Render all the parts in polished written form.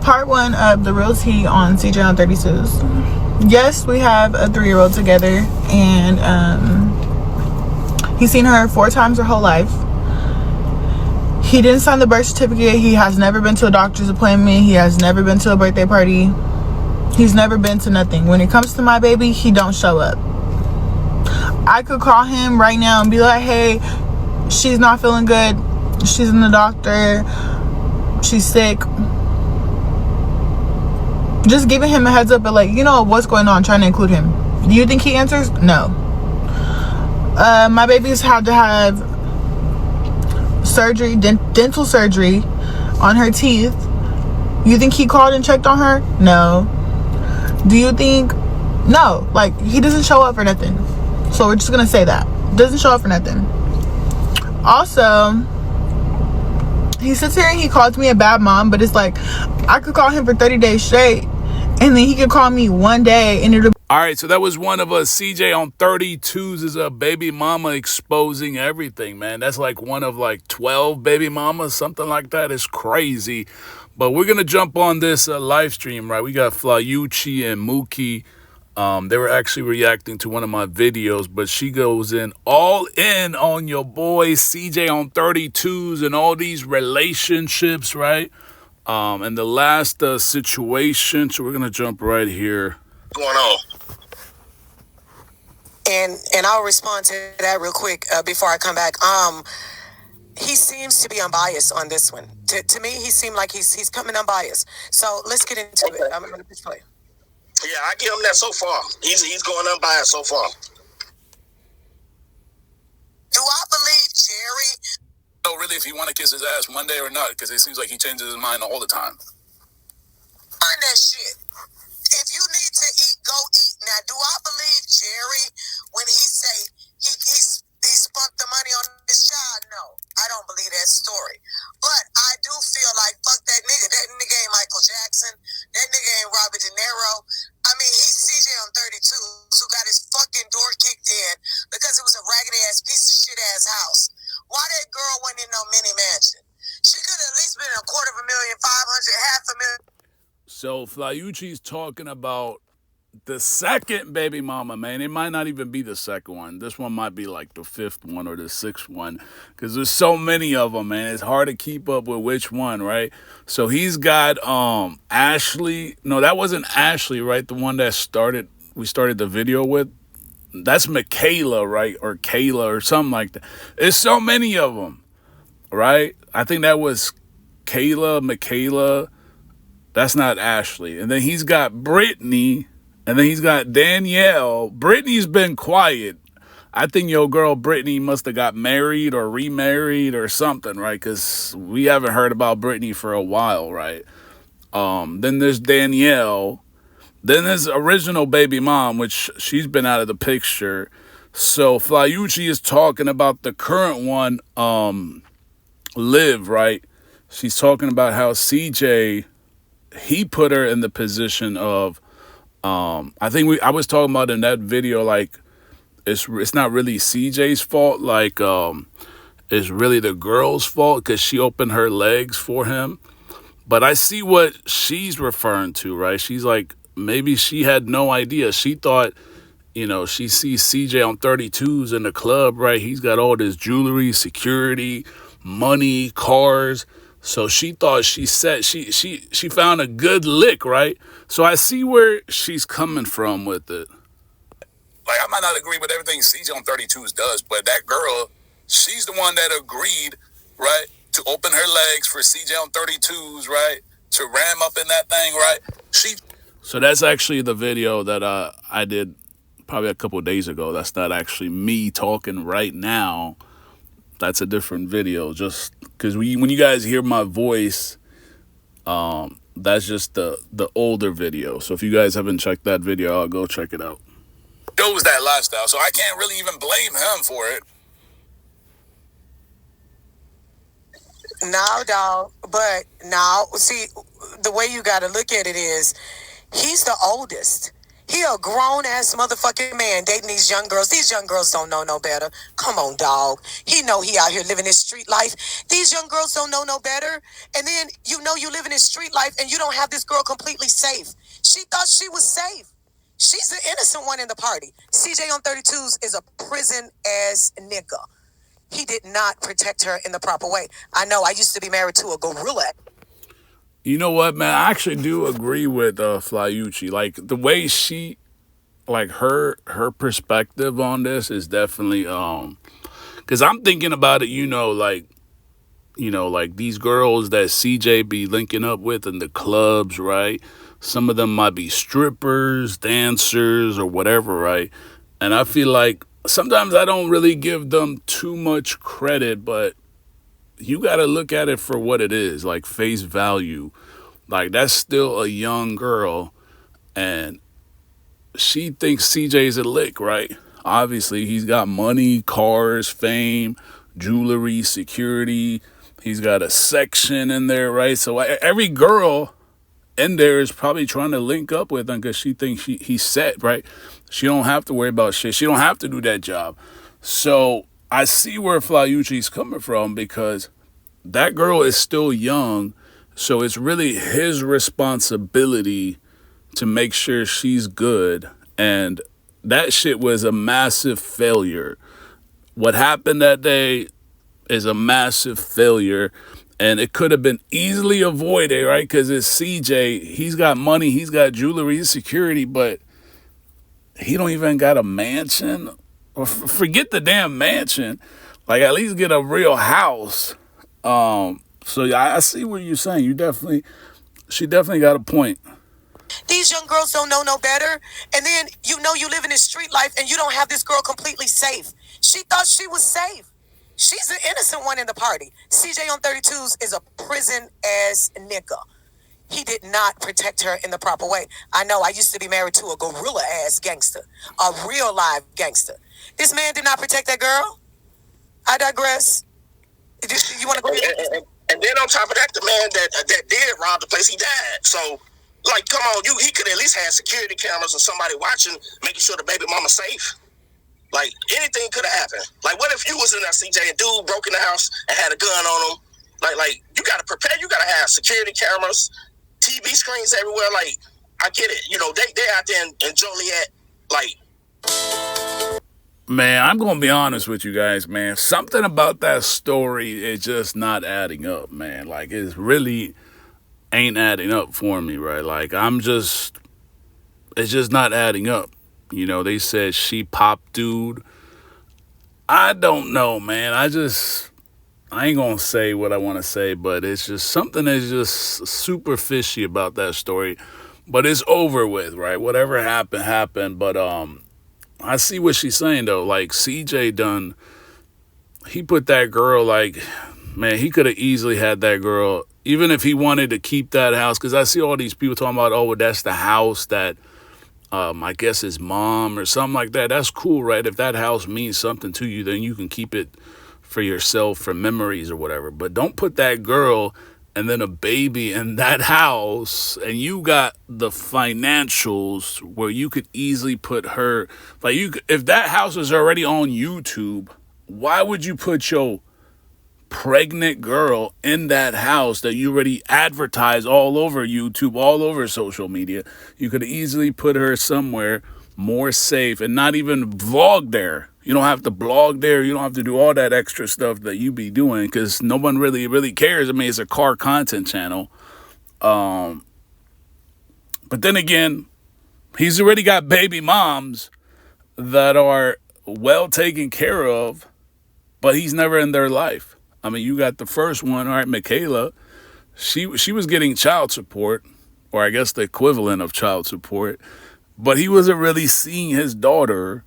Part 1 of the real tea on CJ on 32's. Yes, we have a 3-year-old together, and he's seen her 4 times her whole life. He didn't sign the birth certificate. He has never been to a doctor's appointment. He has never been to a birthday party. He's never been to nothing. When it comes to my baby, he don't show up. I could call him right now and be like, hey, she's not feeling good. She's in the doctor. She's sick. Just giving him a heads up, but like, you know what's going on, trying to include him. Do you think he answers? No. My baby's had to have surgery, dental surgery on her teeth. You think he called and checked on her? No. Do you think? No. Like, he doesn't show up for nothing. So we're just gonna say that. Doesn't show up for nothing. Also, he sits here and he calls me a bad mom, but it's like, I could call him for 30 days straight, and then he could call me one day and it'll... All right, so that was one of us. CJ on 32's is a baby mama exposing everything, man. That's like one of like 12 baby mamas, something like that. It's crazy. But we're going to jump on this live stream, right? We got Flyuchi and Mookie. They were actually reacting to one of my videos, but she goes in all in on your boy CJ on 32's and all these relationships, right? And the last situation, so we're going to jump right here. What's going on? And I'll respond to that real quick before I come back. He seems to be unbiased on this one. To me, he seemed like he's coming unbiased. So let's get into it. I'm going to push play. Yeah, I give him that so far. He's going unbiased so far. Do I believe Jerry? No, really, if he want to kiss his ass one day or not, because it seems like he changes his mind all the time. Earn that shit. If you need to eat, go eat. Now, do I believe Jerry when he say he spent the money on this child? No, I don't believe that story. But I do feel like, fuck that nigga. That nigga ain't Michael Jackson. That nigga ain't Robert De Niro. I mean, he's CJ on 32 who got his fucking door kicked in because it was a raggedy ass piece of shit ass house. Why that girl went in no mini mansion? She could have at least been $250,000, $500,000, $500,000. So Flyuchi's talking about the second baby mama, man. It might not even be the second one. This one might be like the 5th one or the 6th one, because there's so many of them, man. It's hard to keep up with which one, right? So he's got Ashley. No, that wasn't Ashley, right? The one that we started the video with. That's Michaela, right? Or Kayla or something like that. There's so many of them, right? I think that was Michaela. That's not Ashley. And then he's got Brittany. And then he's got Danielle. Brittany's been quiet. I think your girl Brittany must have got married or remarried or something, right? Because we haven't heard about Brittany for a while, right? Then there's Danielle. Then there's original baby mom, which she's been out of the picture. So Flyuchi is talking about the current one, Liv, right? She's talking about how CJ, he put her in the position of, I think I was talking about in that video, like, it's not really CJ's fault, like, it's really the girl's fault because she opened her legs for him. But I see what she's referring to, right? She's like, maybe she had no idea. She thought, you know, she sees CJ on 32's in the club, right? He's got all this jewelry, security, money, cars. So she thought she found a good lick, right? So I see where she's coming from with it. Like, I might not agree with everything CJ on 32's does, but that girl, she's the one that agreed, right, to open her legs for CJ on 32's, right, to ram up in that thing, right? So that's actually the video that I did probably a couple of days ago. That's not actually me talking right now. That's a different video, just because when you guys hear my voice, that's just the older video. So if you guys haven't checked that video, I'll go check it out. Shows that lifestyle, so I can't really even blame him for it. No, dog. But now, see, the way you got to look at it is, he's the oldest. He a grown ass motherfucking man dating these young girls. These young girls don't know no better. Come on, dog. He know he out here living his street life. These young girls don't know no better. And then you know you living his street life and you don't have this girl completely safe. She thought she was safe. She's the innocent one in the party. CJ on 32's is a prison ass nigga. He did not protect her in the proper way. I know I used to be married to a gorilla. You know what, man? I actually do agree with Flyucci. Like the way she, like her perspective on this is definitely because I'm thinking about it. Like these girls that CJ be linking up with in the clubs, right? Some of them might be strippers, dancers, or whatever, right? And I feel like sometimes I don't really give them too much credit, but you got to look at it for what it is, like face value. Like that's still a young girl, and she thinks CJ's a lick, right? Obviously, he's got money, cars, fame, jewelry, security. He's got a section in there, right? So every girl in there is probably trying to link up with him because she thinks he's set, right? She don't have to worry about shit. She don't have to do that job. So I see where Flyucci's coming from because that girl is still young. So it's really his responsibility to make sure she's good. And that shit was a massive failure. What happened that day is a massive failure. And it could have been easily avoided, right? Because it's CJ. He's got money. He's got jewelry, he's security. But he don't even got a mansion. Or forget the damn mansion. Like, at least get a real house. So yeah, I see what you're saying. She definitely got a point. These young girls don't know no better. And then you know you live in this street life and you don't have this girl completely safe. She thought she was safe. She's the innocent one in the party. CJ on 32's is a prison ass nigga. He did not protect her in the proper way. I know I used to be married to a gorilla ass gangster, a real live gangster. This man did not protect that girl. I digress. You want to go ahead? And then on top of that, the man that did rob the place, he died. So, like, come on, he could at least have security cameras or somebody watching, making sure the baby mama's safe. Like, anything could have happened. Like, what if you was in that CJ and dude broke in the house and had a gun on him? Like you got to prepare. You got to have security cameras, TV screens everywhere. Like, I get it. You know, they out there in Joliet, like. Man, I'm going to be honest with you guys, man. Something about that story is just not adding up, man. Like, it really ain't adding up for me, right? Like, it's just not adding up. You know, they said she popped dude. I don't know, man. I ain't going to say what I want to say, but it's just something that's just super fishy about that story. But it's over with, right? Whatever happened, happened. But, I see what she's saying, though. Like, CJ he put that girl, like, man, he could have easily had that girl, even if he wanted to keep that house. Because I see all these people talking about, oh, well, that's the house that, I guess his mom or something like that. That's cool, right? If that house means something to you, then you can keep it for yourself, for memories or whatever. But don't put that girl and then a baby in that house, and you got the financials where you could easily put her, like, if that house is already on YouTube, why would you put your pregnant girl in that house that you already advertise all over YouTube, all over social media? You could easily put her somewhere more safe and not even vlog there. You don't have to blog there. You don't have to do all that extra stuff that you be doing because no one really cares. I mean, it's a car content channel. But then again, he's already got baby moms that are well taken care of, but he's never in their life. I mean, you got the first one, all right, Michaela. She was getting child support, or I guess the equivalent of child support, but he wasn't really seeing his daughter.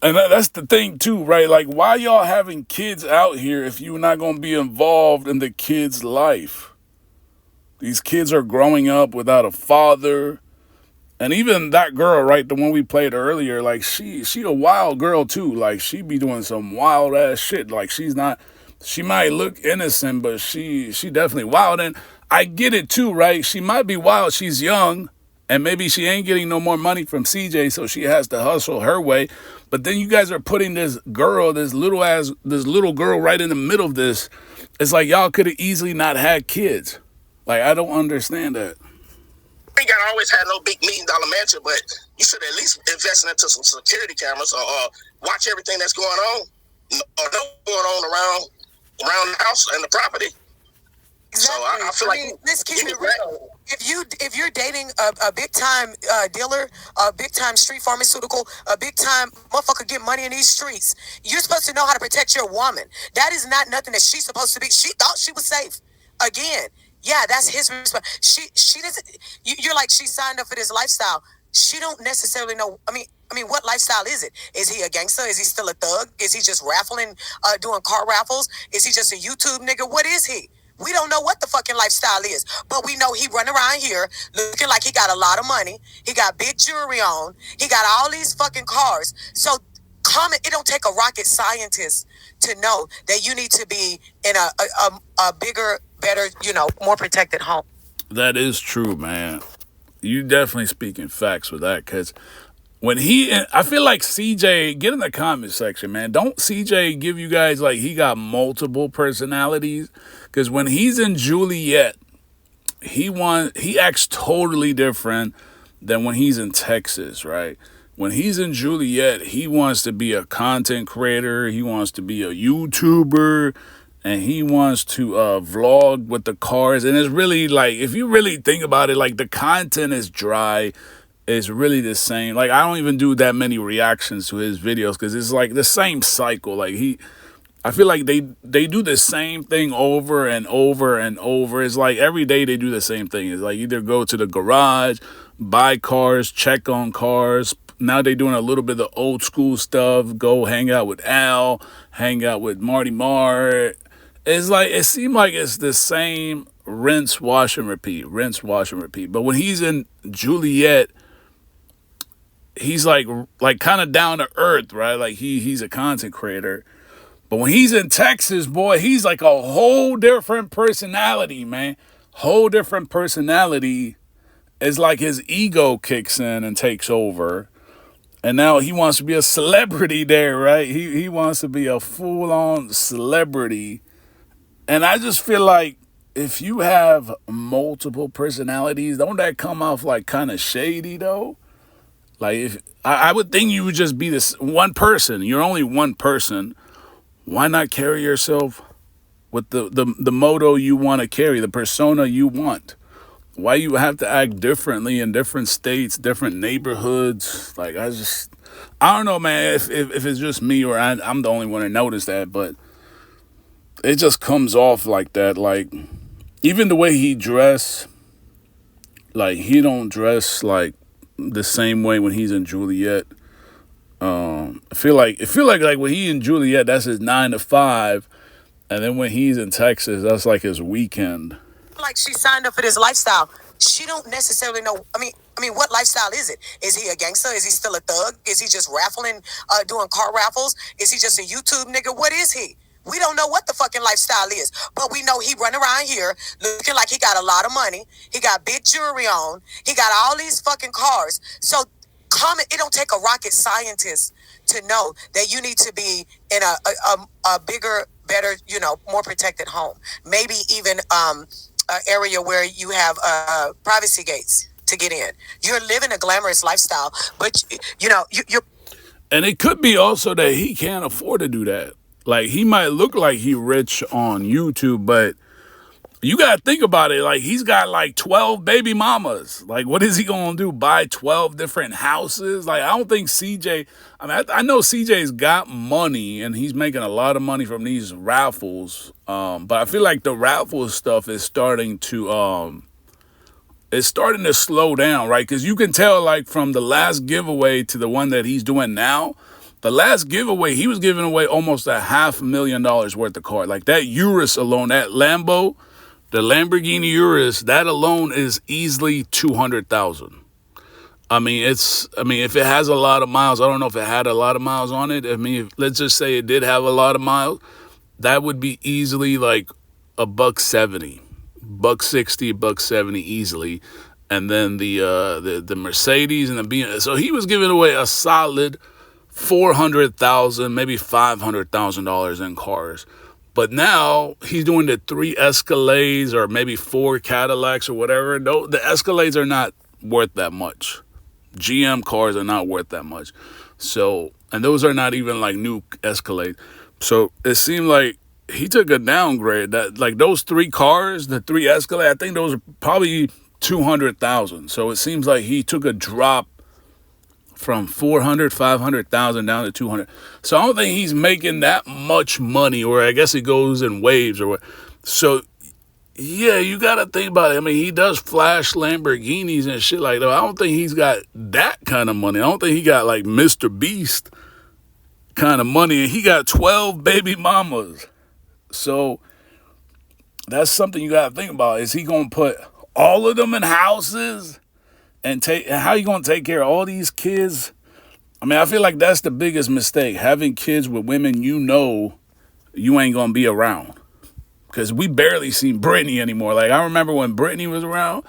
And that's the thing, too, right? Like, why y'all having kids out here if you're not going to be involved in the kid's life? These kids are growing up without a father. And even that girl, right, the one we played earlier, like, she a wild girl, too. Like, she be doing some wild-ass shit. Like, she might look innocent, but she definitely wild. And I get it, too, right? She might be wild. She's young. And maybe she ain't getting no more money from CJ, so she has to hustle her way. But then you guys are putting this little girl right in the middle of this. It's like y'all could have easily not had kids. Like, I don't understand that. You ain't gotta always have no big $1 million mansion, but you should at least invest into some security cameras or watch everything that's going on or know going on around the house and the property. Exactly. So I feel like let's keep it real. If you're dating a big time dealer, a big time street pharmaceutical, a big time motherfucker get money in these streets, you're supposed to know how to protect your woman. That is not nothing that she's supposed to be. She thought she was safe. Again, yeah, that's his responsibility. She doesn't. You're like, she signed up for this lifestyle. She don't necessarily know. I mean, what lifestyle is it? Is he a gangster? Is he still a thug? Is he just raffling, doing car raffles? Is he just a YouTube nigga? What is he? We don't know what the fucking lifestyle is, but we know he run around here looking like he got a lot of money. He got big jewelry on. He got all these fucking cars. So it don't take a rocket scientist to know that you need to be in a bigger, better, more protected home. That is true, man. You definitely speaking facts with that, because I feel like CJ, get in the comment section, man. Don't CJ give you guys like he got multiple personalities? Because when he's in Juliet, he acts totally different than when he's in Texas, right? When he's in Juliet, he wants to be a content creator. He wants to be a YouTuber. And he wants to vlog with the cars. And it's really like, if you really think about it, like the content is dry. It's really the same. Like, I don't even do that many reactions to his videos because it's like the same cycle. Like I feel like they do the same thing over and over and over. It's like every day they do the same thing. It's like either go to the garage, buy cars, check on cars. Now they're doing a little bit of the old school stuff. Go hang out with Al, hang out with Marty Marr. It's like, it seemed like it's the same rinse, wash, and repeat. But when he's in Juliet, he's like kind of down to earth, right? Like he's a content creator. But when he's in Texas, boy, he's like a whole different personality, man. Whole different personality. It's like his ego kicks in and takes over. And now he wants to be a celebrity there, right? He wants to be a full-on celebrity. And I just feel like if you have multiple personalities, don't that come off like kind of shady, though? Like, if I would think you would just be this one person. You're only one person. Why not carry yourself with the motto you want to carry, the persona you want? Why you have to act differently in different states, different neighborhoods? Like, I don't know, man, if it's just me or I'm the only one to notice that, but it just comes off like that. Like, even the way he dress, like, he don't dress like the same way when he's in Juliet. I feel like when he in Juliet, that's his 9 to 5, and then when he's in Texas, that's like his weekend. Like, she signed up for this lifestyle. She don't necessarily know. I mean, what lifestyle is it? Is he a gangster? Is he still a thug? Is he just raffling, doing car raffles? Is he just a YouTube nigga? What is he? We don't know what the fucking lifestyle is, but we know he run around here looking like he got a lot of money. He got big jewelry on. He got all these fucking cars. So it don't take a rocket scientist to know that you need to be in a bigger, better, more protected home. Maybe even an area where you have privacy gates to get in. You're living a glamorous lifestyle, but you're. And it could be also that he can't afford to do that. Like, he might look like he rich on YouTube, but you got to think about it. Like, he's got like 12 baby mamas. Like, what is he going to do? Buy 12 different houses? Like, I don't think CJ, I know CJ's got money and he's making a lot of money from these raffles. But I feel like the raffle stuff is starting to slow down, right? Because you can tell, like, from the last giveaway to the one that he's doing now, the last giveaway, he was giving away almost $500,000 worth of cars. Like, that Urus alone, that Lambo, the Lamborghini Urus, that alone is easily 200,000. I mean, if it has a lot of miles, I don't know if it had a lot of miles on it. I mean, let's just say it did have a lot of miles, that would be easily like $170, $160, $170 easily. and then the Mercedes and the BMW. So he was giving away a solid $400,000, maybe $500,000 in cars. But now he's doing the 3 Escalades or maybe 4 Cadillacs or whatever. No, the Escalades are not worth that much. GM cars are not worth that much. So, and those are not even like new Escalade. So it seemed like he took a downgrade. That like those 3 cars, the 3 Escalade, I think those are probably 200,000. So it seems like he took a drop from 500,000 down to 200. So I don't think he's making that much money, or I guess it goes in waves or what. So yeah, you got to think about it. I mean, he does flash Lamborghinis and shit like that. I don't think he's got that kind of money. I don't think he got like Mr. Beast kind of money. And he got 12 baby mamas. So that's something you got to think about. Is he going to put all of them in houses? And how you going to take care of all these kids? I mean, I feel like that's the biggest mistake. Having kids with women you know you ain't going to be around. Because we barely seen Britney anymore. Like, I remember when Britney was around,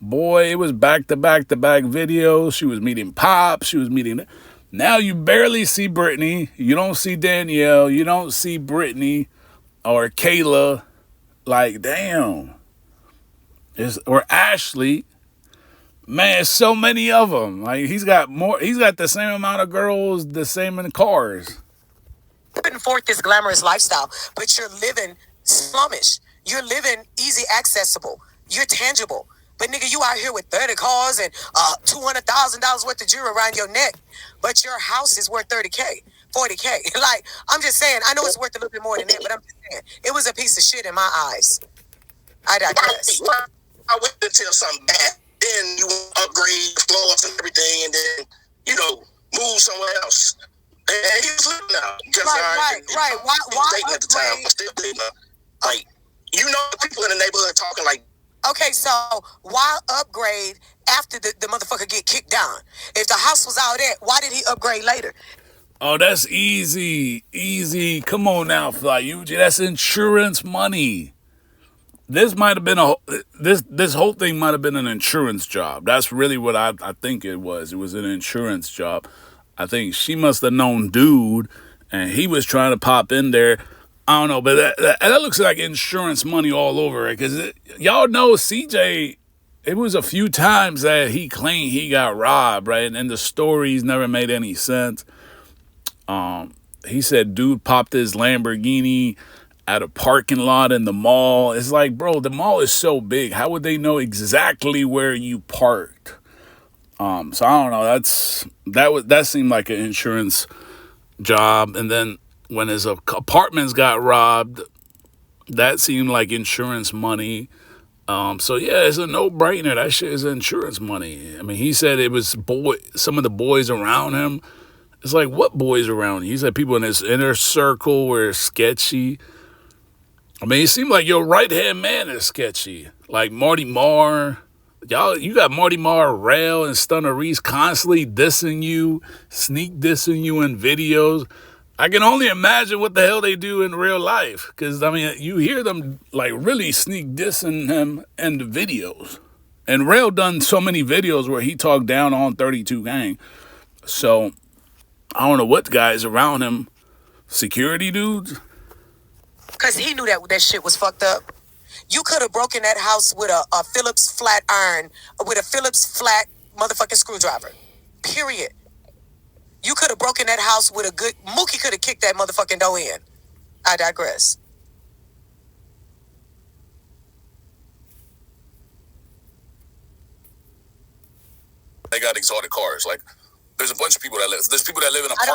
boy, it was back-to-back-to-back videos. She was meeting Pop. She was meeting... Now you barely see Britney. You don't see Danielle. You don't see Britney or Kayla. Like, damn. Or Ashley. Man, so many of them. Like, he's got the same amount of girls, the same in cars. Putting forth this glamorous lifestyle, but you're living slummish. You're living easy accessible. You're tangible. But nigga, you out here with 30 cars and $200,000 worth of jewelry around your neck, but your house is worth 30K, 40K. Like, I'm just saying, I know it's worth a little bit more than that, but I'm just saying, it was a piece of shit in my eyes. I digress. I went to tell something bad. Then you upgrade floors and everything, and then, move somewhere else. And he was living out. Right. Why dating at the time, but still dating. Like, the people in the neighborhood talking like. Okay, so why upgrade after the motherfucker get kicked down? If the house was out there, why did he upgrade later? Oh, that's easy. Easy. Come on now, Flyuji. That's insurance money. This might have been this whole thing might have been an insurance job. That's really what I think it was. It was an insurance job. I think she must have known dude, and he was trying to pop in there. I don't know, but that looks like insurance money all over it. Because y'all know CJ, it was a few times that he claimed he got robbed, right? And the stories never made any sense. He said dude popped his Lamborghini at a parking lot in the mall. It's like, bro, the mall is so big. How would they know exactly where you parked? So I don't know. That seemed like an insurance job. And then when his apartments got robbed, that seemed like insurance money. So yeah, it's a no-brainer. That shit is insurance money. I mean, he said it was some of the boys around him. It's like, what boys around him? He said people in his inner circle were sketchy. I mean, it seemed like your right-hand man is sketchy. Like Marty Marr. You got Marty Marr, Rail, and Stunner Reese constantly dissing you, sneak dissing you in videos. I can only imagine what the hell they do in real life. Because, I mean, you hear them, like, really sneak dissing him in the videos. And Rail done so many videos where he talked down on 32 Gang. So, I don't know what guys around him, security dudes. Because he knew that shit was fucked up. You could have broken that house with a Phillips flat iron, with a Phillips flat motherfucking screwdriver. Period. You could have broken that house with a good... Mookie could have kicked that motherfucking door in. I digress. They got exotic cars. Like, there's a bunch of people that live. There's people that live in apartments.